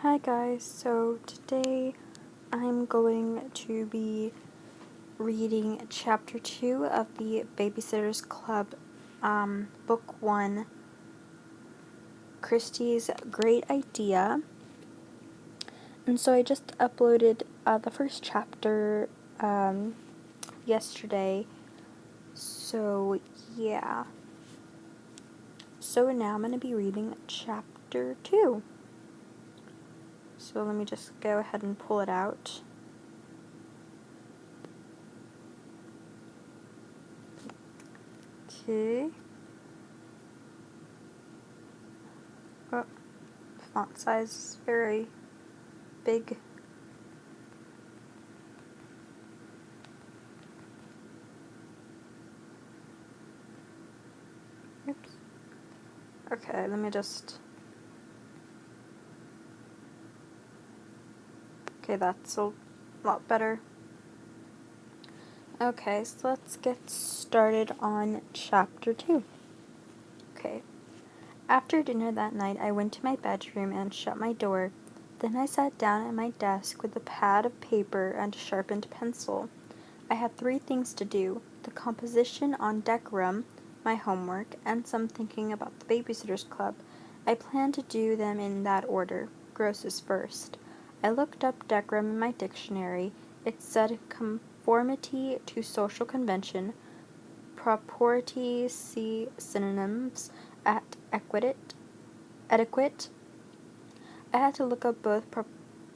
Hi guys, so today I'm going to be reading chapter 2 of the Babysitters Club, book 1, Christie's Great Idea. And so I just uploaded the first chapter yesterday, so yeah. So now I'm going to be reading chapter 2. So let me just go ahead and pull it out. Okay. Oh, font size is very big. Oops. Okay, let me just... Okay, that's a lot better. Okay, so let's get started on chapter 2. Okay. After dinner that night, I went to my bedroom and shut my door. Then I sat down at my desk with a pad of paper and a sharpened pencil. I had 3 things to do: the composition on decorum, my homework, and some thinking about the Babysitters Club. I planned to do them in that order. Grosses first. I looked up decorum in my dictionary. It said conformity to social convention, propriety, see synonyms, at etiquette. I had to look up both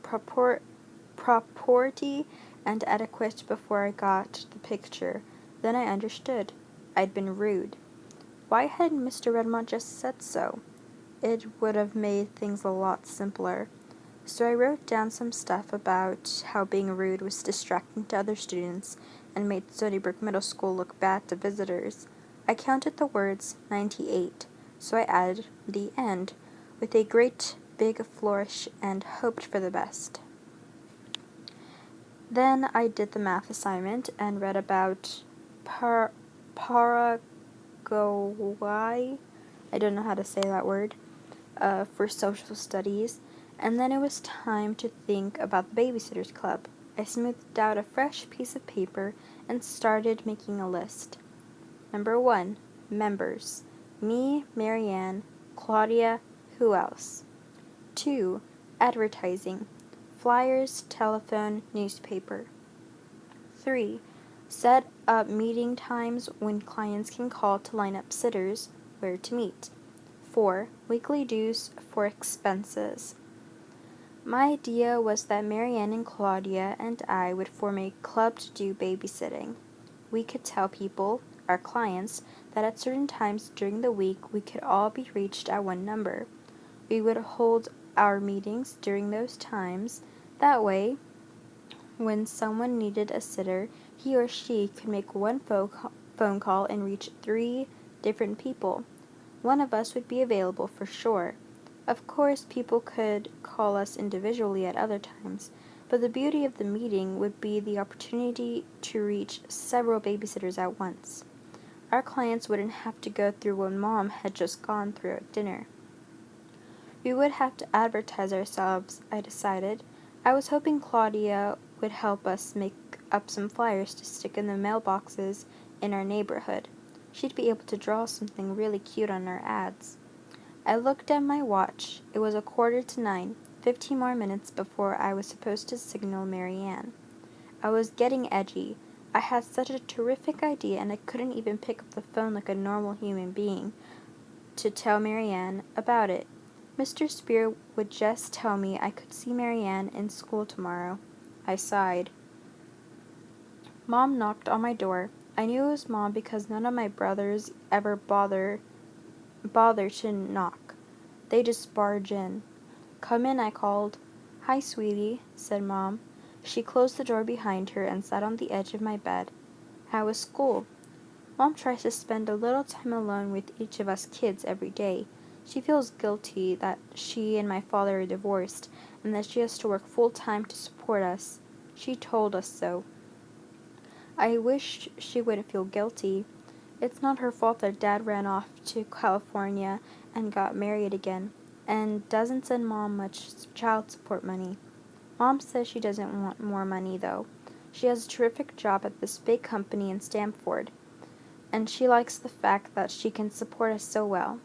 propriety and etiquette before I got the picture. Then I understood. I'd been rude. Why hadn't Mr. Redmond just said so? It would have made things a lot simpler. So I wrote down some stuff about how being rude was distracting to other students and made Stony Brook Middle School look bad to visitors. I counted the words 98, so I added the end with a great big flourish and hoped for the best. Then I did the math assignment and read about Paraguay, I don't know how to say that word, for social studies, and then it was time to think about the Babysitters Club. I smoothed out a fresh piece of paper and started making a list. Number 1, members. Me, Marianne, Claudia, who else? 2, advertising. Flyers, telephone, newspaper. 3, set up meeting times when clients can call to line up sitters, where to meet. 4, weekly dues for expenses. My idea was that Marianne and Claudia and I would form a club to do babysitting. We could tell people, our clients, that at certain times during the week we could all be reached at one number. We would hold our meetings during those times. That way, when someone needed a sitter, he or she could make one phone call and reach 3 different people. One of us would be available for sure. Of course, people could call us individually at other times, but the beauty of the meeting would be the opportunity to reach several babysitters at once. Our clients wouldn't have to go through what Mom had just gone through at dinner. We would have to advertise ourselves, I decided. I was hoping Claudia would help us make up some flyers to stick in the mailboxes in our neighborhood. She'd be able to draw something really cute on our ads. I looked at my watch. It was 8:45, 15 more minutes before I was supposed to signal Marianne. I was getting edgy. I had such a terrific idea and I couldn't even pick up the phone like a normal human being to tell Marianne about it. Mr. Spear would just tell me I could see Marianne in school tomorrow. I sighed. Mom knocked on my door. I knew it was Mom because none of my brothers ever bother to knock. They just barge in. Come in, I called. Hi, sweetie, said Mom. She closed the door behind her and sat on the edge of my bed. How was school? Mom tries to spend a little time alone with each of us kids every day. She feels guilty that she and my father are divorced and that she has to work full-time to support us. She told us so. I wished she wouldn't feel guilty. It's not her fault that Dad ran off to California and got married again. and doesn't send Mom much child support money. Mom says she doesn't want more money, though. She has a terrific job at this big company in Stamford, and she likes the fact that she can support us so well.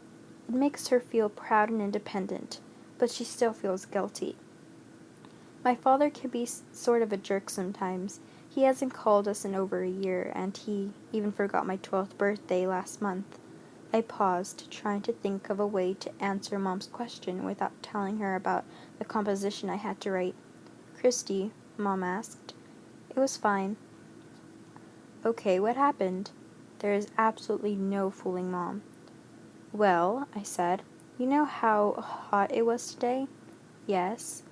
It makes her feel proud and independent, but she still feels guilty. My father can be sort of a jerk sometimes. He hasn't called us in over a year, and he even forgot my 12th birthday last month. I paused, trying to think of a way to answer Mom's question without telling her about the composition I had to write. "Christy," Mom asked. "It was fine." "Okay, what happened?" There is absolutely no fooling Mom. "Well," I said, "you know how hot it was today?" "Yes."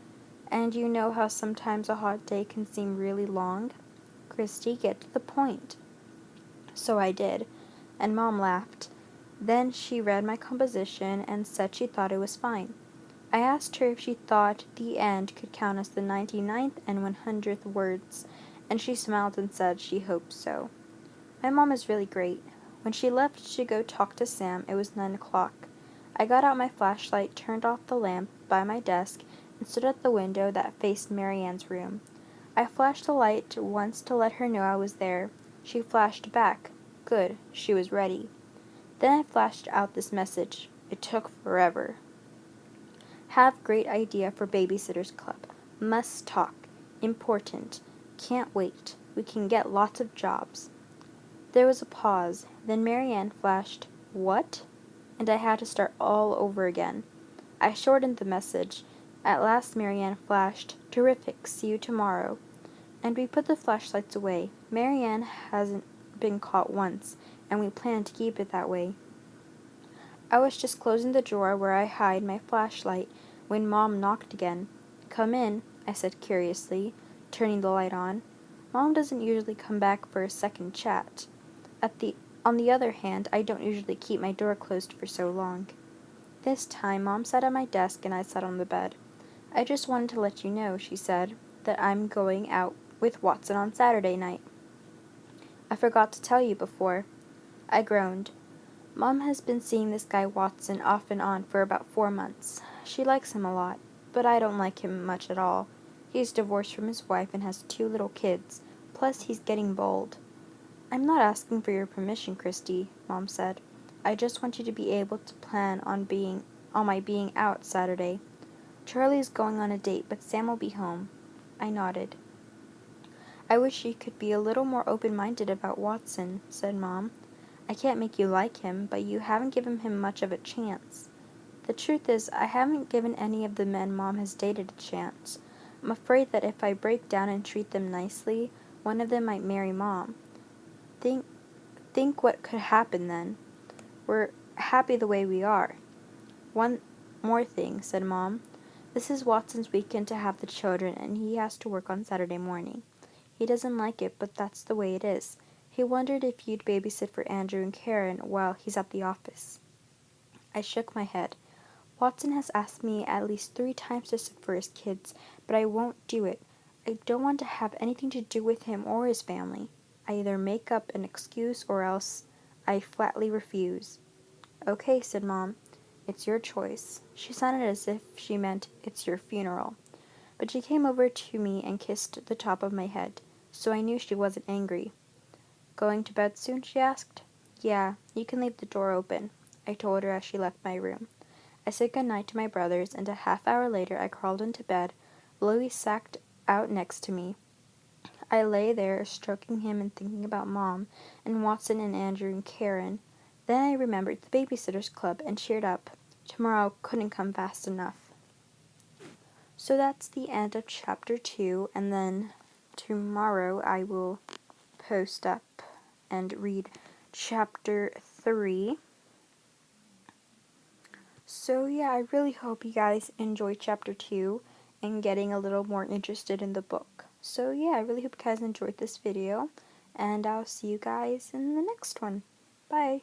"And you know how sometimes a hot day can seem really long?" "Christy, get to the point." So I did, and Mom laughed. Then she read my composition and said she thought it was fine. I asked her if she thought the end could count as the 99th and 100th words, and she smiled and said she hoped so. My mom is really great. When she left to go talk to Sam, it was 9 o'clock. I got out my flashlight, turned off the lamp by my desk, and stood at the window that faced Marianne's room. I flashed the light once to let her know I was there. She flashed back. Good, she was ready. Then I flashed out this message. It took forever. "Have great idea for Babysitters Club. Must talk. Important. Can't wait. We can get lots of jobs." There was a pause. Then Marianne flashed, "What?" And I had to start all over again. I shortened the message. At last Marianne flashed, "Terrific. See you tomorrow." And we put the flashlights away. Marianne hasn't been caught once, and we plan to keep it that way. I was just closing the drawer where I hide my flashlight when Mom knocked again. "Come in," I said curiously, turning the light on. Mom doesn't usually come back for a second chat. On the other hand, I don't usually keep my door closed for so long. This time, Mom sat at my desk and I sat on the bed. "I just wanted to let you know," she said, "that I'm going out with Watson on Saturday night." "I forgot to tell you before." I groaned. Mom has been seeing this guy Watson off and on for about 4 months. She likes him a lot, but I don't like him much at all. He's divorced from his wife and has 2 little kids, plus he's getting bold. "I'm not asking for your permission, Christy," Mom said. "I just want you to be able to plan on my being out Saturday. Charlie's going on a date, but Sam will be home." I nodded. "I wish you could be a little more open-minded about Watson," said Mom. "I can't make you like him, but you haven't given him much of a chance." "The truth is, I haven't given any of the men Mom has dated a chance. I'm afraid that if I break down and treat them nicely, one of them might marry Mom. Think what could happen then. We're happy the way we are." "One more thing," said Mom. "This is Watson's weekend to have the children, and he has to work on Saturday morning. He doesn't like it, but that's the way it is. He wondered if you'd babysit for Andrew and Karen while he's at the office." I shook my head. "Watson has asked me at least 3 times to sit for his kids, but I won't do it. I don't want to have anything to do with him or his family. I either make up an excuse or else I flatly refuse." "Okay," said Mom. "It's your choice." She sounded as if she meant, "It's your funeral." But she came over to me and kissed the top of my head, so I knew she wasn't angry. "Going to bed soon?" she asked. "Yeah, you can leave the door open," I told her as she left my room. I said good night to my brothers, and a half-hour later I crawled into bed. Louis sat out next to me. I lay there, stroking him and thinking about Mom, and Watson and Andrew and Karen. Then I remembered the Babysitters Club and cheered up. Tomorrow couldn't come fast enough. So that's the end of chapter 2, and then tomorrow I will post up and read chapter 3. So yeah, I really hope you guys enjoyed chapter 2 and getting a little more interested in the book. So yeah, I really hope you guys enjoyed this video, and I'll see you guys in the next one. Bye!